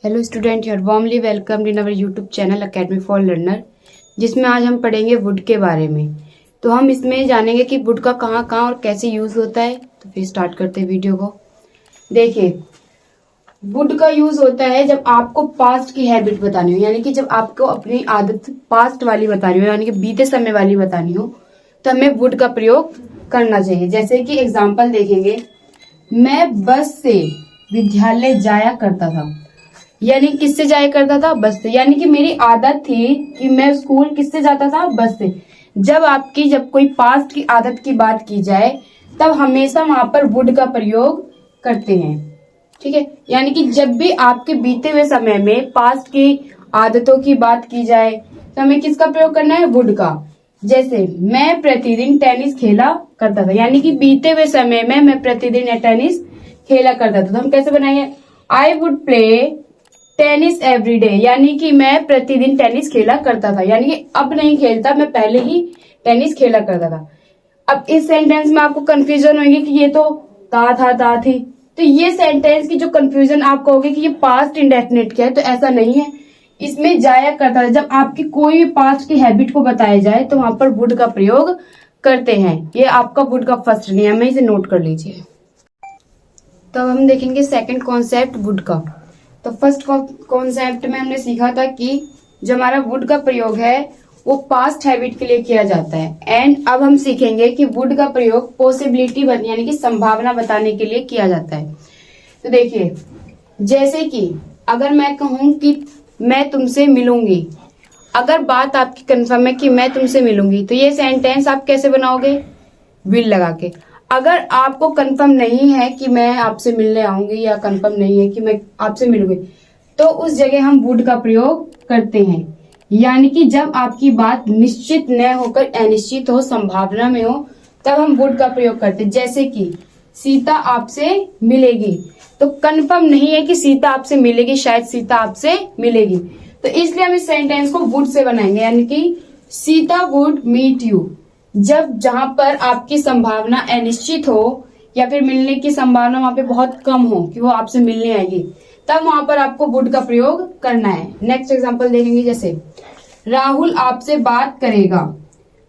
Hello student, you're warmly welcomed in our YouTube channel academy for learner, जिसमें आज हम पढ़ेंगे वुड के बारे में। तो हम इसमें जानेंगे कि वुड का कहाँ कहाँ और कैसे यूज होता है। तो फिर स्टार्ट करते हैं वीडियो को। देखिए, वुड का यूज होता है जब आपको पास्ट की हैबिट बतानी हो, यानी कि जब आपको अपनी आदत पास्ट वाली बतानी हो, यानी कि बीते समय वाली बतानी हो, तो हमें वुड का प्रयोग करना चाहिए। जैसे कि एग्जाम्पल देखेंगे, मैं बस से विद्यालय जाया करता था, यानी किससे जाया करता था? बस से। यानी कि मेरी आदत थी कि मैं स्कूल किससे जाता था? बस से। जब कोई पास्ट की आदत की बात की जाए, तब हमेशा वहां पर वुड का प्रयोग करते हैं। ठीक है, यानी कि जब भी आपके बीते हुए समय में पास्ट की आदतों की बात की जाए, तो हमें किसका प्रयोग करना है? वुड का। जैसे मैं प्रतिदिन टेनिस खेला करता था, यानी कि बीते हुए समय में मैं प्रतिदिन टेनिस खेला करता था। तो हम कैसे बनाएंगे? I would play tennis every day, यानी कि मैं प्रतिदिन टेनिस खेला करता था, यानी कि अब नहीं खेलता, मैं पहले ही टेनिस खेला करता था। अब इस सेंटेंस में आपको कंफ्यूजन होगी कि ये तो था थी। तो ये सेंटेंस की जो कंफ्यूजन आपको होगी कि ये पास्ट इंडेफिनिट क्या है, तो ऐसा नहीं है। इसमें जाया करता था, जब आपकी कोई भी पास्ट की हैबिट को बताया जाए तो वहां पर वुड का प्रयोग करते हैं। ये आपका वुड का फर्स्ट नियम है, इसे नोट कर लीजिए। तो अब हम देखेंगे सेकंड कॉन्सेप्ट वुड का। तो फर्स्ट कॉन्सेप्ट में हमने सीखा था कि जो हमारा वुड का प्रयोग है वो पास्ट हैबिट के लिए किया जाता है। एंड अब हम सीखेंगे कि वुड का प्रयोग पॉसिबिलिटी यानी कि संभावना बताने के लिए किया जाता है। तो देखिए, जैसे कि अगर मैं कहूं कि मैं तुमसे मिलूंगी, अगर बात आपकी कंफर्म है कि मैं तुमसे मिलूंगी, तो ये सेंटेंस आप कैसे बनाओगे? विल लगा के। अगर आपको कंफर्म नहीं है कि मैं आपसे मिलने आऊंगी, या कंफर्म नहीं है कि मैं आपसे मिलूंगी, तो उस जगह हम वुड का प्रयोग करते हैं। यानी कि जब आपकी बात निश्चित न होकर अनिश्चित हो, संभावना में हो, तब हम वुड का प्रयोग करते हैं। जैसे कि सीता आपसे मिलेगी, तो कंफर्म नहीं है कि सीता आपसे मिलेगी, शायद सीता आपसे मिलेगी, तो इसलिए हम इस सेंटेंस को वुड से बनाएंगे। यानी कि सीता वुड मीट यू, जब जहां पर आपकी संभावना अनिश्चित हो या फिर मिलने की संभावना वहां पे बहुत कम हो कि वो आपसे मिलने आएगी, तब वहां पर आपको वुड का प्रयोग करना है। नेक्स्ट एग्जांपल देखेंगे, जैसे राहुल आपसे बात करेगा,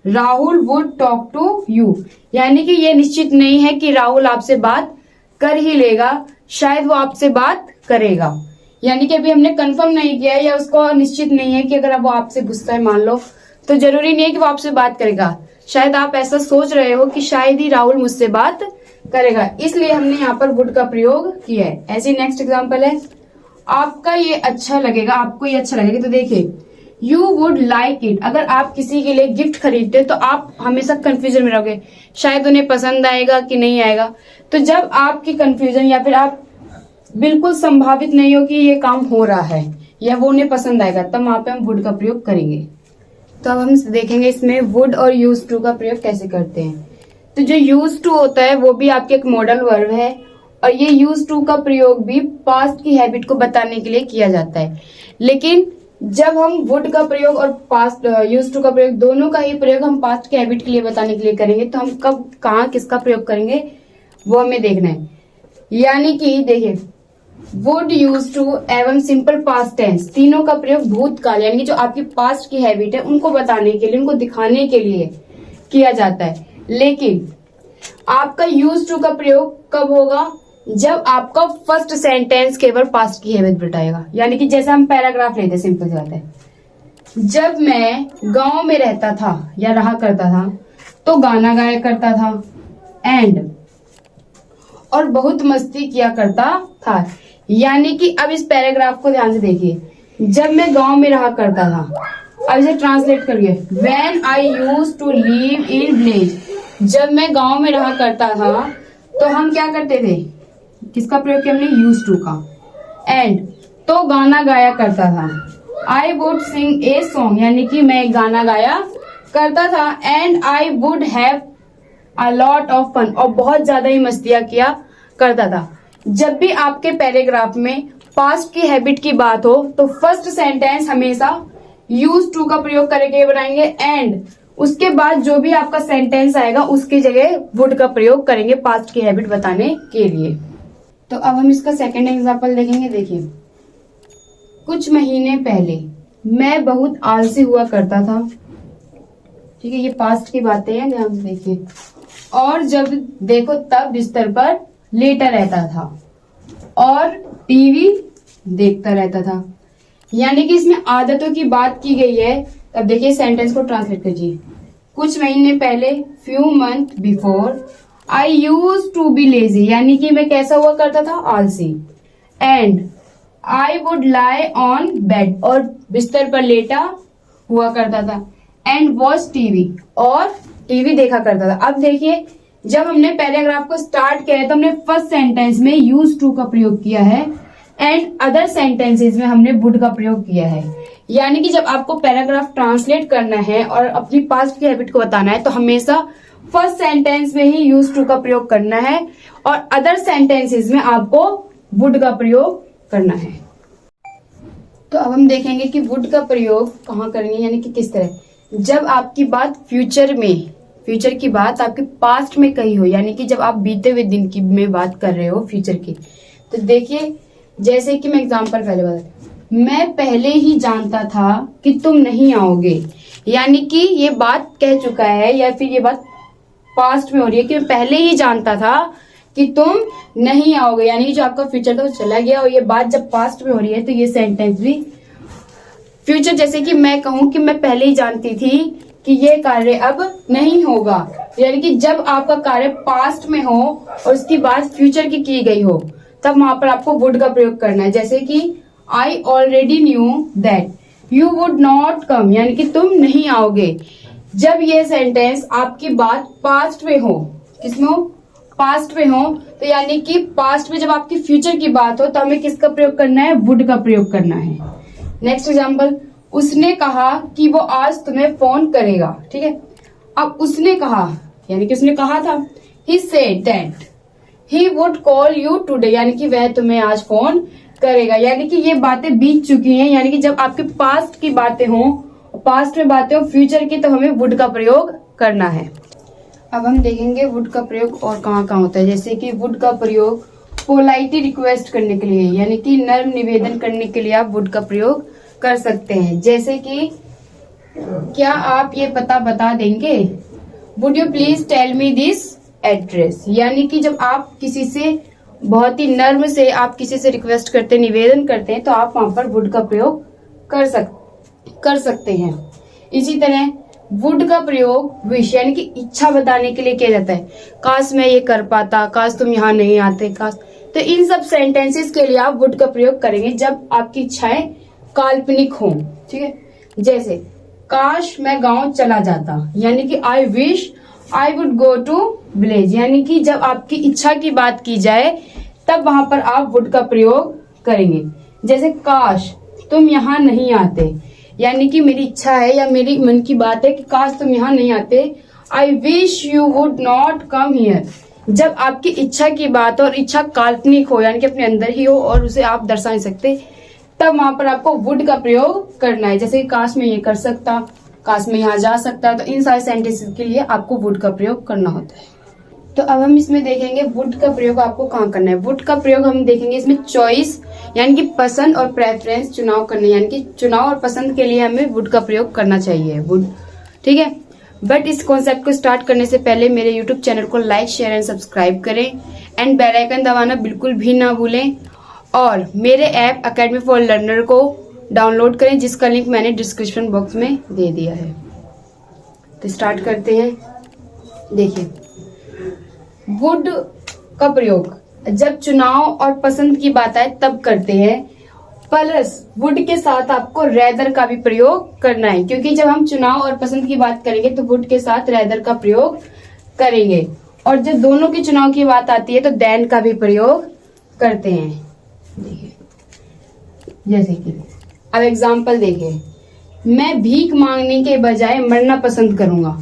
Rahul would talk to you, यानी कि ये निश्चित नहीं है कि राहुल आपसे बात कर ही लेगा, शायद वो आपसे बात करेगा। यानी कि अभी हमने कंफर्म नहीं किया है, या उसको निश्चित नहीं है कि अगर वो आपसे गुस्सा है मान लो, तो जरूरी नहीं है कि वो आपसे बात करेगा। शायद आप ऐसा सोच रहे हो कि शायद ही राहुल मुझसे बात करेगा, इसलिए हमने यहाँ पर वुड का प्रयोग किया है। ऐसे नेक्स्ट एग्जांपल है, आपका ये अच्छा लगेगा, आपको ये अच्छा लगेगा। तो देखिए, यू वुड लाइक इट, अगर आप किसी के लिए गिफ्ट खरीदते तो आप हमेशा कंफ्यूजन में रहोगे, शायद उन्हें पसंद आएगा कि नहीं आएगा। तो जब आपकी कंफ्यूजन या फिर आप बिल्कुल संभावित नहीं हो कि ये काम हो रहा है या वो उन्हें पसंद आएगा, तब वहां पे हम वुड का प्रयोग करेंगे। तो अब हम देखेंगे इसमें वुड और यूज टू का प्रयोग कैसे करते हैं। तो जो यूज टू होता है वो भी आपके एक मॉडल वर्ब है, और ये यूज टू का प्रयोग भी पास्ट की हैबिट को बताने के लिए किया जाता है। लेकिन जब हम वुड का प्रयोग और पास्ट यूज टू का प्रयोग, दोनों का ही प्रयोग हम पास्ट की हैबिट के लिए बताने के लिए करेंगे, तो हम कब कहाँ किसका प्रयोग करेंगे वो हमें देखना है। यानी कि देखिए, वुड यूज टू एवं सिंपल पास्ट टेंस, तीनों का प्रयोग भूतकाल यानी कि जो आपकी पास्ट की हैबिट है उनको बताने के लिए, उनको दिखाने के लिए किया जाता है। लेकिन आपका यूज टू का प्रयोग कब होगा? जब आपका फर्स्ट सेंटेंस केवल पास्ट की हैबिट बताएगा। यानी कि जैसे हम पैराग्राफ लेते, सिंपल सी बात है, जब मैं गांव में रहता था या रहा करता था तो गाना गाया करता था, एंड और बहुत मस्ती किया करता था। यानी कि अब इस पैराग्राफ को ध्यान से देखिए, जब मैं गांव में रहा करता था, अब इसे ट्रांसलेट करिए, when I used to live in village, जब मैं गांव में रहा करता था तो हम क्या करते थे? किसका प्रयोग किया हमने? यूज टू का। एंड तो गाना गाया करता था, I would Singh a song, यानी कि मैं गाना गाया करता था, and I would have a lot of fun, और बहुत ज्यादा ही मस्तियां किया करता था। जब भी आपके पैराग्राफ में पास्ट की हैबिट की बात हो तो फर्स्ट सेंटेंस हमेशा यूज टू का प्रयोग करके बनाएंगे, एंड उसके बाद जो भी आपका सेंटेंस आएगा उसकी जगह वुड का प्रयोग करेंगे पास्ट की हैबिट बताने के लिए। तो अब हम इसका सेकेंड एग्जाम्पल देखेंगे। देखिए, कुछ महीने पहले मैं बहुत आलसी हुआ करता था। ठीक है, ये पास्ट की बातें हैं, ध्यान से देखिए। और जब देखो तब बिस्तर पर लेटा रहता था और टीवी देखता रहता था। यानी कि इसमें आदतों की बात की गई है। अब देखिए सेंटेंस को ट्रांसलेट कीजिए। कुछ महीने पहले, few month before, I use to be lazy, यानी कि मैं कैसा हुआ करता था, आलसी। And I would lie on bed, और बिस्तर पर लेटा हुआ करता था। एंड वॉच टीवी, और टीवी देखा करता था। अब देखिए जब हमने पैराग्राफ को स्टार्ट किया है तो हमने फर्स्ट सेंटेंस में यूज टू का प्रयोग किया है एंड अदर सेंटेंसेस में हमने वुड का प्रयोग किया है। यानी कि जब आपको पैराग्राफ ट्रांसलेट करना है और अपनी पास्ट की हैबिट को बताना है तो हमेशा फर्स्ट सेंटेंस में ही यूज टू का प्रयोग करना है और अदर सेंटेंसेस में आपको वुड का प्रयोग करना है। तो अब हम देखेंगे कि वुड का प्रयोग कहाँ करेंगे, यानी कि किस तरह। जब आपकी बात फ्यूचर की बात आपके पास्ट में कही हो, यानी कि जब आप बीते हुए दिन की में बात कर रहे हो फ्यूचर की, तो देखिए जैसे कि मैं एग्जांपल पहले बता, मैं पहले ही जानता था कि तुम नहीं आओगे, यानी कि ये बात कह चुका है या फिर ये बात पास्ट में हो रही है कि मैं पहले ही जानता था कि तुम नहीं आओगे, यानी कि जो आपका फ्यूचर था वो चला गया। और ये बात जब पास्ट में हो रही है तो ये सेंटेंस भी फ्यूचर, जैसे कि मैं कहूं कि मैं पहले ही जानती थी कि ये कार्य अब नहीं होगा, यानी कि जब आपका कार्य पास्ट में हो और उसकी बात फ्यूचर की गई हो तब वहां पर आपको वुड का प्रयोग करना है। जैसे कि I already knew that you would not come, यानी कि तुम नहीं आओगे। जब ये सेंटेंस आपकी बात पास्ट में हो, किसमें हो, पास्ट में हो, तो यानी कि पास्ट में जब आपकी फ्यूचर की बात हो तो हमें किसका प्रयोग करना है, वुड का प्रयोग करना है। नेक्स्ट एग्जाम्पल, उसने कहा कि वो आज तुम्हें फोन करेगा। ठीक है, अब उसने कहा यानी कि उसने कहा था, he said that he would call you today, यानी कि वह तुम्हें आज फोन करेगा। यानी कि ये बातें बीत चुकी हैं, यानी कि जब आपके पास्ट की बातें हो, पास्ट में बातें हो फ्यूचर की, तो हमें वुड का प्रयोग करना है। अब हम देखेंगे वुड का प्रयोग और कहाँ कहाँ होता है। जैसे कि वुड का प्रयोग पोलाइटली रिक्वेस्ट करने के लिए, यानी कि नर्म निवेदन करने के लिए आप वुड का प्रयोग कर सकते हैं। जैसे कि क्या आप ये पता बता देंगे, would you please tell me this address, यानी कि जब आप किसी से बहुत ही नर्म से आप किसी से रिक्वेस्ट करते हैं, निवेदन करते हैं, तो आप वहां पर वुड का प्रयोग कर सकते हैं। इसी तरह वुड का प्रयोग विश यानी कि इच्छा बताने के लिए किया जाता है। काश मैं ये कर पाता, काश तुम यहाँ नहीं आते, काश। तो इन सब सेंटेंसेस के लिए आप वुड का प्रयोग करेंगे जब आपकी इच्छाएं काल्पनिक हो। ठीक है, जैसे काश मैं गांव चला जाता, यानी कि I wish I would go to village, यानी कि जब आपकी इच्छा की बात की जाए तब वहां पर आप वुड का प्रयोग करेंगे। जैसे काश तुम यहाँ नहीं आते, यानी कि मेरी इच्छा है या मेरी मन की बात है कि काश तुम यहाँ नहीं आते। I wish you would not come here, जब आपकी इच्छा की बात और इच्छा काल्पनिक हो, यानी कि अपने अंदर ही हो और उसे आप दर्शा नहीं सकते, तब वहां पर आपको वुड का प्रयोग करना है। जैसे काश मैं ये कर सकता, काश मैं यहाँ जा सकता, तो इन सारे सेंटेंसेस के लिए आपको वुड का प्रयोग करना होता है। तो अब हम इसमें देखेंगे वुड का प्रयोग आपको कहाँ करना है। वुड का प्रयोग हम देखेंगे इसमें चॉइस यानी कि पसंद और प्रेफरेंस चुनाव करने, यानी कि चुनाव और पसंद के लिए हमें वुड का प्रयोग करना चाहिए, वुड। ठीक है, बट इस कॉन्सेप्ट को स्टार्ट करने से पहले मेरे यूट्यूब चैनल को लाइक, शेयर एंड सब्सक्राइब करें एंड बेल आइकन दबाना बिल्कुल भी ना भूलें। और मेरे ऐप अकेडमी फॉर लर्नर को डाउनलोड करें, जिसका लिंक मैंने डिस्क्रिप्शन बॉक्स में दे दिया है। तो स्टार्ट करते हैं। देखिए वुड का प्रयोग जब चुनाव और पसंद की बात आए तब करते हैं, प्लस वुड के साथ आपको रेदर का भी प्रयोग करना है, क्योंकि जब हम चुनाव और पसंद की बात करेंगे तो वुड के साथ रेदर का प्रयोग करेंगे, और जब दोनों के चुनाव की बात आती है तो देन का भी प्रयोग करते हैं। देखिए जैसे कि अब एग्जाम्पल देखिए, मैं भीख मांगने के बजाय मरना पसंद करूंगा।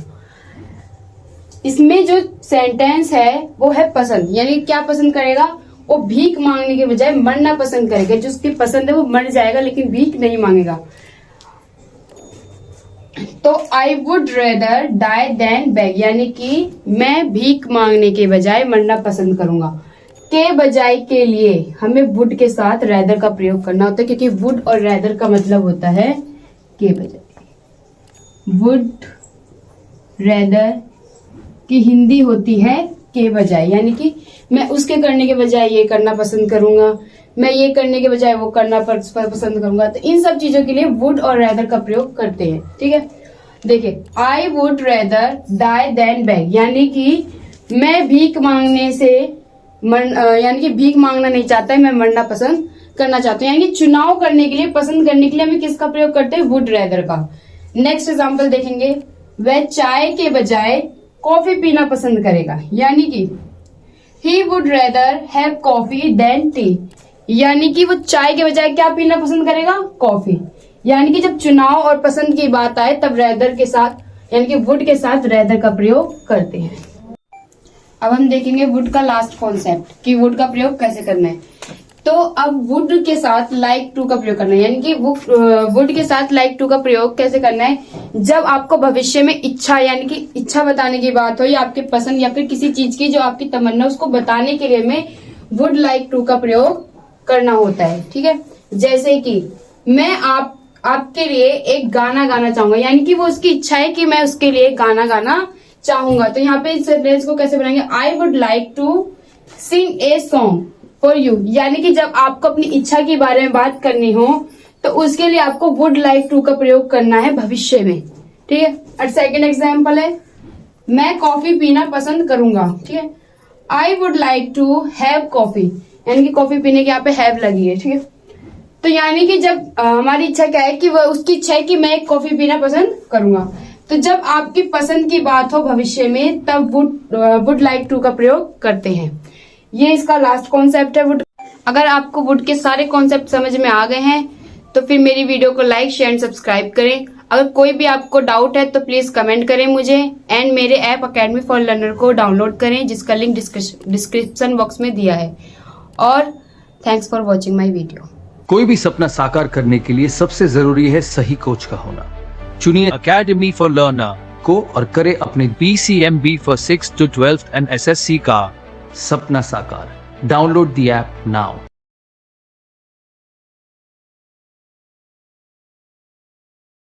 इसमें जो सेंटेंस है वो है पसंद, यानी क्या पसंद करेगा, वो भीख मांगने के बजाय मरना पसंद करेगा। जो उसकी पसंद है वो मर जाएगा लेकिन भीख नहीं मांगेगा। तो I would rather die than beg, यानी कि मैं भीख मांगने के बजाय मरना पसंद करूंगा। के बजाय के लिए हमें वुड के साथ रैदर का प्रयोग करना होता है, क्योंकि वुड और रैदर का मतलब होता है के बजाय। वुड रैदर की हिंदी होती है के बजाय, यानी कि मैं उसके करने के बजाय ये करना पसंद करूंगा, मैं ये करने के बजाय वो करना पसंद करूंगा। तो इन सब चीजों के लिए वुड और रैदर का प्रयोग करते हैं। ठीक है, देखिए, I would rather die than beg, यानी कि मैं भीख मांगने से यानी कि भीख मांगना नहीं चाहता है, मैं मरना पसंद करना चाहता हूँ। यानी कि चुनाव करने के लिए, पसंद करने के लिए हमें किसका प्रयोग करते हैं? वुड रैदर का। नेक्स्ट एग्जांपल देखेंगे, वह चाय के बजाय कॉफी पीना पसंद करेगा, यानी कि he would rather have coffee than tea, यानी कि वो चाय के बजाय क्या पीना पसंद करेगा? कॉफी। यानी कि जब चुनाव और पसंद की बात आए तब रैदर के साथ, यानी कि वुड के साथ रैदर का प्रयोग करते हैं। अब हम देखेंगे वुड का लास्ट कॉन्सेप्ट कि वुड का प्रयोग कैसे करना है। तो अब वुड के साथ लाइक टू का प्रयोग करना है, यानी कि वुड के साथ लाइक टू का प्रयोग कैसे करना है? जब आपको भविष्य में इच्छा, यानी कि इच्छा बताने की बात हो, या आपके पसंद या फिर किसी चीज की जो आपकी तमन्ना, उसको बताने के लिए हमें वुड लाइक टू का प्रयोग करना होता है। ठीक है, जैसे कि मैं आपके लिए एक गाना गाना चाहूंगा, यानी कि वो उसकी इच्छा है कि मैं उसके लिए गाना गाना चाहूंगा। तो यहाँ पे इस सेंटेंस को कैसे बनाएंगे? I would like to sing a song for you, यानी कि जब आपको अपनी इच्छा के बारे में बात करनी हो तो उसके लिए आपको वुड लाइक टू का प्रयोग करना है भविष्य में। ठीक है, और सेकेंड एग्जाम्पल है, मैं कॉफी पीना पसंद करूंगा। ठीक है, I would like to have coffee, यानी कि कॉफी पीने की यहाँ पे हैव लगी है। ठीक है, तो यानी कि जब हमारी इच्छा क्या है कि वह उसकी इच्छा है कि मैं कॉफी पीना पसंद करूंगा, तो जब आपकी पसंद की बात हो भविष्य में तब वुड लाइक टू का प्रयोग करते हैं। ये इसका लास्ट कॉन्सेप्ट है वुड। अगर आपको वुड के सारे कॉन्सेप्ट समझ में आ गए हैं तो फिर मेरी वीडियो को लाइक, शेयर एंड सब्सक्राइब करें। अगर कोई भी आपको डाउट है तो प्लीज कमेंट करें मुझे, एंड मेरे ऐप अकेडमी फॉर लर्नर को डाउनलोड करें, जिसका लिंक डिस्क्रिप्शन बॉक्स में दिया है। और thanks for watching my video. कोई भी सपना साकार करने के लिए सबसे जरूरी है सही कोच का होना। चुनिए अकेडमी फॉर लर्नर को और करें अपने BCMB for 6th to 12th and SSC का सपना साकार। Download the app now.